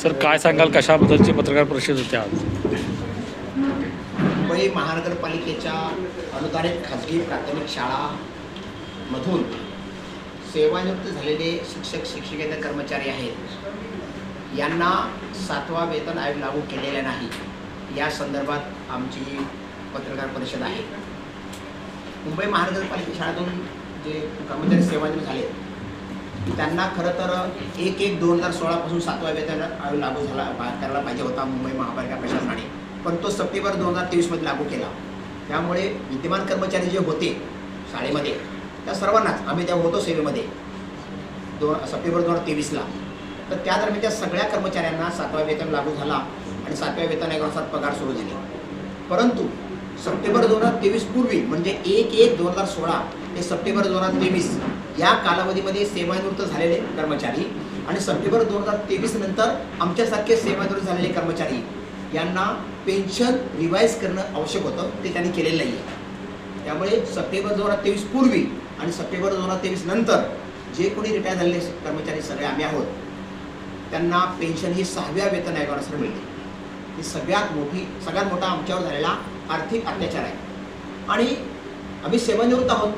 Sir काय सांगाल कशाबद्दलची पत्रकार परिषद होती आज? मुंबई महानगरपालिकेच्या अनुदानित खाजगी प्राथमिक शाळांमधून सेवानिवृत्त झालेले शिक्षक शिक्षकेतर कर्मचारी आहेत यांना 7वा वेतन आयोग लागू केलेला नाही, या संदर्भात आमची पत्रकार परिषद आहे. मुंबई महानगरपालिका शाळेतून जे कर्मचारी सेवानिवृत्त झाले त्यांना खरं तर 1/1/2016 पासून 7वा वेतन आयोग लागू करायला पाहिजे होता मुंबई महापालिका प्रशासनाने, पण तो सप्टेंबर 2023 मध्ये लागू केला. त्यामुळे विद्यमान कर्मचारी जे होते शाळेमध्ये त्या सर्वांनाच, आम्ही त्या होतो सेवेमध्ये सप्टेंबर 2023ला, तर त्या दरम्यान त्या सगळ्या कर्मचाऱ्यांना 7वा वेतन लागू झाला आणि 7व्या वेतन आयोगानुसार पगार सुरू झाले. परंतु सप्टेंबर 2023 पूर्वी म्हणजे 1/1/2016 ते सप्टेंबर 2023 या कालावधीमध्ये सेवानिवृत्त झालेले कर्मचारी आणि सप्टेंबर 2023 नंतर आमच्यासारखे सेवानिवृत्त झालेले कर्मचारी यांना पेन्शन रिवाईज करणं आवश्यक होतं, ते त्यांनी केलेलं नाही आहे. त्यामुळे सप्टेंबर 2023 पूर्वी आणि सप्टेंबर 2023 नंतर जे कोणी रिटायर झालेले कर्मचारी सगळे आम्ही आहोत त्यांना पेन्शन ही 6व्या वेतन आयोगानुसार मिळते. ही सगळ्यात मोठा आमच्यावर झालेला आर्थिक अत्याचार आहे. आणि आम्ही सेवानिवृत्त आहोत,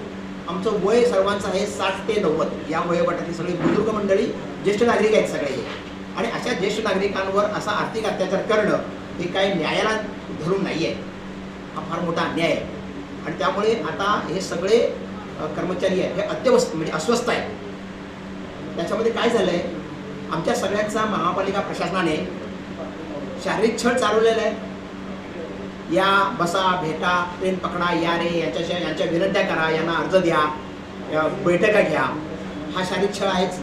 आमचं वय सर्वांचं आहे 60 ते 90 या वयोगटातली सगळी बुजुर्ग मंडळी, ज्येष्ठ नागरिक आहेत सगळे हे. आणि अशा ज्येष्ठ नागरिकांवर असा आर्थिक अत्याचार करणं हे काही न्यायाला धरून नाही आहे, हा फार मोठा अन्याय आहे. आणि त्यामुळे आता हे सगळे कर्मचारी आहेत हे म्हणजे अस्वस्थ आहेत. त्याच्यामध्ये काय झालं आहे, आमच्या सगळ्यांचा महापालिका प्रशासनाने शारीरिक छळ चालवलेला आहे. या बसा, भेटा, ट्रेन पकडा, या रे, यांच्या विनंत्या करा, यांना अर्ज द्या, बैठका घ्या, हा शारीरिक छळ आहेच.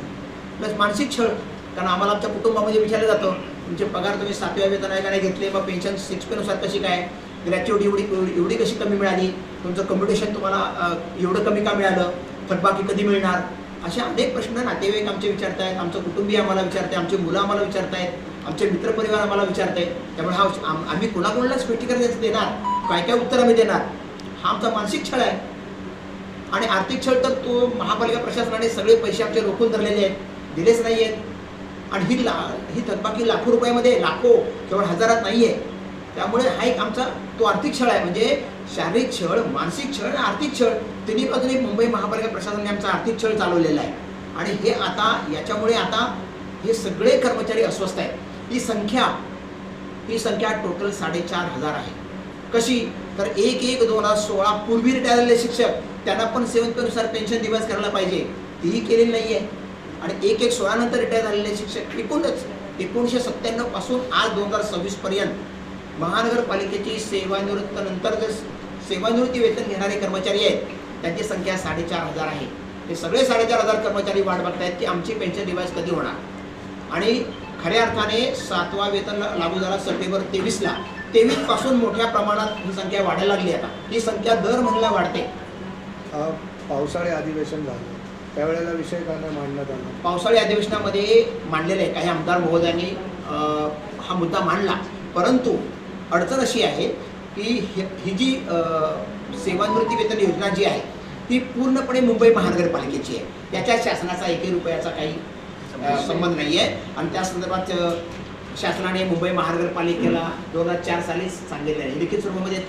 प्लस मानसिक छळ, कारण आम्हाला आमच्या कुटुंबामध्ये विचारलं जातं तुमचे पगार तुम्ही 7व्या वेतन आयोगाने घेतले, मग पेन्शन 6 नुसार कशी काय, ग्रॅच्युइटी एवढी कशी कमी मिळाली, तुमचं कम्प्युटेशन तुम्हाला एवढं कमी का मिळालं, थकबाकी कधी मिळणार, असे अनेक प्रश्न नातेवाईक आमचे विचारत आहेत, आमचं कुटुंबीय आम्हाला विचारते, आमची मुलं आम्हाला विचारत आहेत, आमचे मित्रपरिवार आम्हाला विचारत आहेत. त्यामुळे हा आम्ही कोणाकोणाला स्पष्टीकरण देणार, काय काय उत्तर आम्ही देणार, हा आमचा मानसिक छळ आहे. आणि आर्थिक छळ तर तो महापालिका प्रशासनाने सगळे पैसे आमचे रोखून धरलेले आहेत, दिलेच नाही आहेत. आणि ही थकबाकी लाखो रुपयामध्ये, लाखो केवळ हजारात नाही आहे. त्यामुळे हा एक आमचा तो आर्थिक छळ आहे. म्हणजे शारीरिक छळ, मानसिक छळ आणि आर्थिक छळ तिन्ही बाजूने मुंबई महापालिका प्रशासनाने आमचा आर्थिक छळ चालवलेला आहे. आणि हे आता याच्यामुळे आता हे सगळे कर्मचारी अस्वस्थ आहेत. ही संख्या टोटल 4,500 आहे. कशी तर 1/1/2016 पूर्वी रिटायर झालेले शिक्षक त्यांना पण सेवनपेनुसार पेन्शन रिवाईज करायला पाहिजे, तीही केलेली नाही आहे. आणि 1/1/16 नंतर रिटायर झालेले शिक्षक एकूणच 1997 पासून आज 2026 पर्यंत महानगरपालिकेची सेवानिवृत्तीनंतर जे सेवानिवृत्ती वेतन घेणारे कर्मचारी आहेत त्यांची संख्या 4,500 आहे. हे सगळे 4,500 कर्मचारी वाट बघत आहेत की आमची पेन्शन रिवाईज कधी होणार. आणि खऱ्या अर्थाने 7वा वेतन लागू झाला सप्टेंबर 23ला. 23 पासून मोठ्या प्रमाणात ही संख्या वाढायला लागली. आता ही संख्या दर महिन्याला वाढते. पावसाळी अधिवेशन झालं त्यावेळेला विषय काय मांडण्यात आला? पावसाळी अधिवेशनामध्ये मांडलेले काही आमदार महोदयांनी हा मुद्दा मांडला, परंतु अडचण अशी आहे की ही जी सेवानिवृत्ती वेतन योजना जी आहे ती पूर्णपणे मुंबई महानगरपालिकेची आहे. त्याच्या शासनाचा 1 रुपयाचा काही संबंध नाही आहे. आणि त्या संदर्भात शासनाने मुंबई महानगरपालिकेला 2004 साली सांगितले आहे, लिखित स्वरूपामध्ये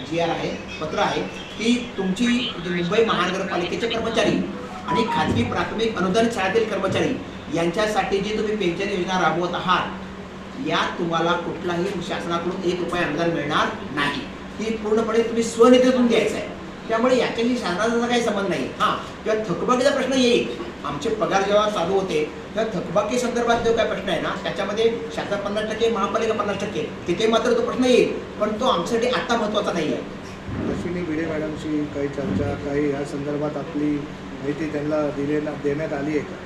GR आहे, पत्र आहे की तुमची मुंबई महानगरपालिकेचे कर्मचारी आणि खाजगी प्राथमिक अनुदानित शाळेतील कर्मचारी यांच्यासाठी जी तुम्ही पेन्शन योजना राबवत आहात यात तुम्हाला कुठलाही शासनाकडून 1 रुपया अनुदान मिळणार नाही. ही पूर्णपणे तुम्ही स्वनिधीतून द्यायचं आहे. त्यामुळे याच्याशी शासनाचा काही संबंध नाही. हां, किंवा थकबाकीचा प्रश्न येईल. आमचे पगार जेव्हा चालू होते तेव्हा थकबाकी संदर्भात जो काय प्रश्न आहे ना त्याच्यामध्ये शासन 50%, महापालिका 50%, तिथे मात्र तो प्रश्न येईल, पण तो आमच्यासाठी आत्ता महत्त्वाचा नाही आहे. अश्विनी भिडे मॅडमशी काही चर्चा, काही या संदर्भात आपली माहिती त्यांना देण्यात आली आहे का?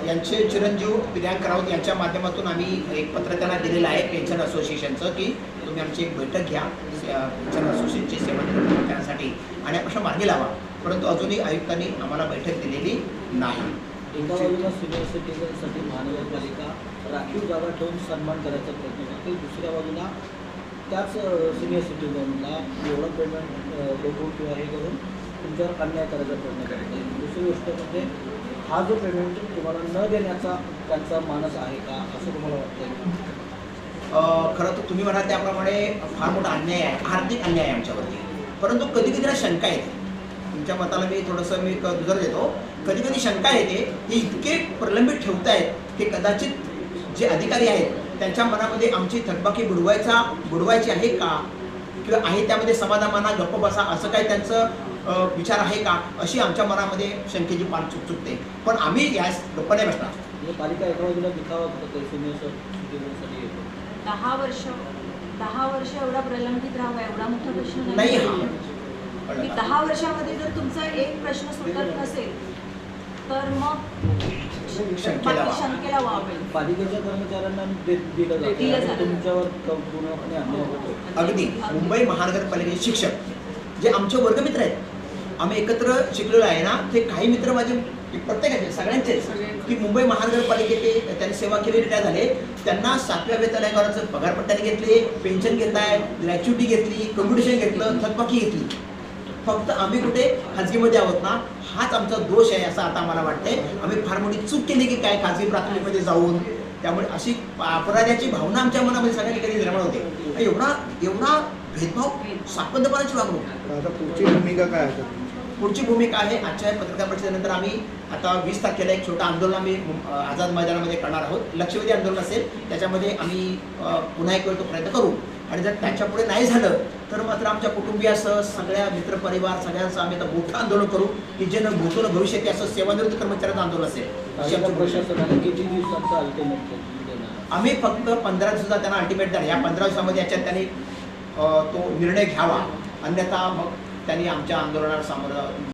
यांचे चिरंजीव प्रियांक राऊत यांच्या माध्यमातून आम्ही एक पत्र त्यांना दिलेलं आहे पेन्शन असोसिएशनचं की तुम्ही आमची एक बैठक घ्या पेन्शन असोसिएशनची सेवानिवृत्त करण्यासाठी आणि हा प्रश्न मार्गी लावा. परंतु अजूनही आयुक्तांनी आम्हाला बैठक दिलेली नाही. एका बाजूला सिनियर सिटीजनसाठी महानगरपालिका राखीव जागा ठेवून सन्मान करायचा प्रयत्न करते, दुसऱ्या बाजूला त्याच सिनियर सिटीजनला एवढं पेमेंट रोखून किंवा हे करून तुमच्यावर अन्याय करायचा प्रयत्न करते. दुसरी गोष्ट म्हणजे हा जो पेमेंट तुम्हाला न देण्याचा त्यांचा मानस आहे का असं तुम्हाला वाटतंय? खरं तर तुम्ही म्हणाल त्याप्रमाणे फार मोठा अन्याय आहे, आर्थिक अन्याय आहे आमच्यावरती. परंतु कधी कधी ना शंका येते, तुमच्या मताला मी थोडंसं दुजर देतो. कधी कधी शंका येते, हे इतके प्रलंबित ठेवत आहेत की कदाचित जे अधिकारी आहेत त्यांच्या मनामध्ये आमची थकबाकी बुडवायची आहे का, किंवा आहे त्यामध्ये समाधामाना गप्प बसा असं काही त्यांचं विचार आहे का, अशी आमच्या मनामध्ये शंकेची पान चुकते. पण आम्ही यास गप्प नाही बसणार. म्हणजे पालिका एका बाजूला दिखावा करते सिनियर सिटीजनसाठी येतो. 10 वर्ष एवढा प्रलंबित राहावा एवढा मोठा प्रश्न नाही हा की 10 वर्षामध्ये जर तुमचा एक प्रश्न सुटत नसेल तर मग शंकेला वाव. शंकेला वावेल. पालिकेच्या कर्मचाऱ्यांना दिलं दिलं जातं, जातं. तुमच्यावर पूर्णपणे अन्याय होतो. अगदी मुंबई महानगरपालिकेचे शिक्षक जे आमचे वर्गमित्र आहेत, आम्ही एकत्र शिकलेलो आहे ना, ते काही मित्र माझे प्रत्येकाचे सगळ्यांचेच की मुंबई महानगरपालिकेचे त्यांनी सेवा केली, रिटायर झाले. त्यांना 7व्या वेतन आयोगाचं पगारपट्ट्याने घेतले, पेन्शन घेताय, ग्रॅच्युटी घेतली, कम्प्युटेशन घेतलं, थकबाकी घेतली. फक्त आम्ही कुठे खाजगीमध्ये आहोत ना, हाच आमचा दोष आहे असं आता आम्हाला वाटतंय. आम्ही फार मोठी चूक केली की काय खाजगी प्राथमिकमध्ये जाऊन. त्यामुळे अशी अपराधाची भावना आमच्या मनामध्ये सगळ्या ठिकाणी निर्माण होते. एवढा भेदभाव, सापंदपणाची वागणूक. तर आता पुढची भूमिका काय आहे? पुढची भूमिका आहे, आजच्या पत्रकार परिषदेनंतर आम्ही आता 20 तारखेला एक छोटं आंदोलन आम्ही आझाद मैदानामध्ये करणार आहोत. लक्षवेधी आंदोलन असेल, त्याच्यामध्ये आम्ही पुन्हा एक वेळ तो प्रयत्न करू. आणि जर त्याच्यापुढे नाही झालं तर मात्र आमच्या कुटुंबियासह सगळ्या मित्रपरिवार सगळ्यांचं आम्ही आता मोठं आंदोलन करू की जे न भूतून भविष्यात असं सेवानिवृत्त कर्मचाऱ्यांचं आंदोलन असेल. अशी पालिका आमची भूमिका आहे. प्रशासनाने किती दिवसांचा अल्टिमेट देणार? आम्ही फक्त 15 दिवसाचा त्यांना अल्टिमेट द्या. या 15 दिवसामध्ये याच्यात त्यांनी तो निर्णय घ्यावा, अन्यथा मग त्यांनी आमच्या आंदोलनाला सामोरं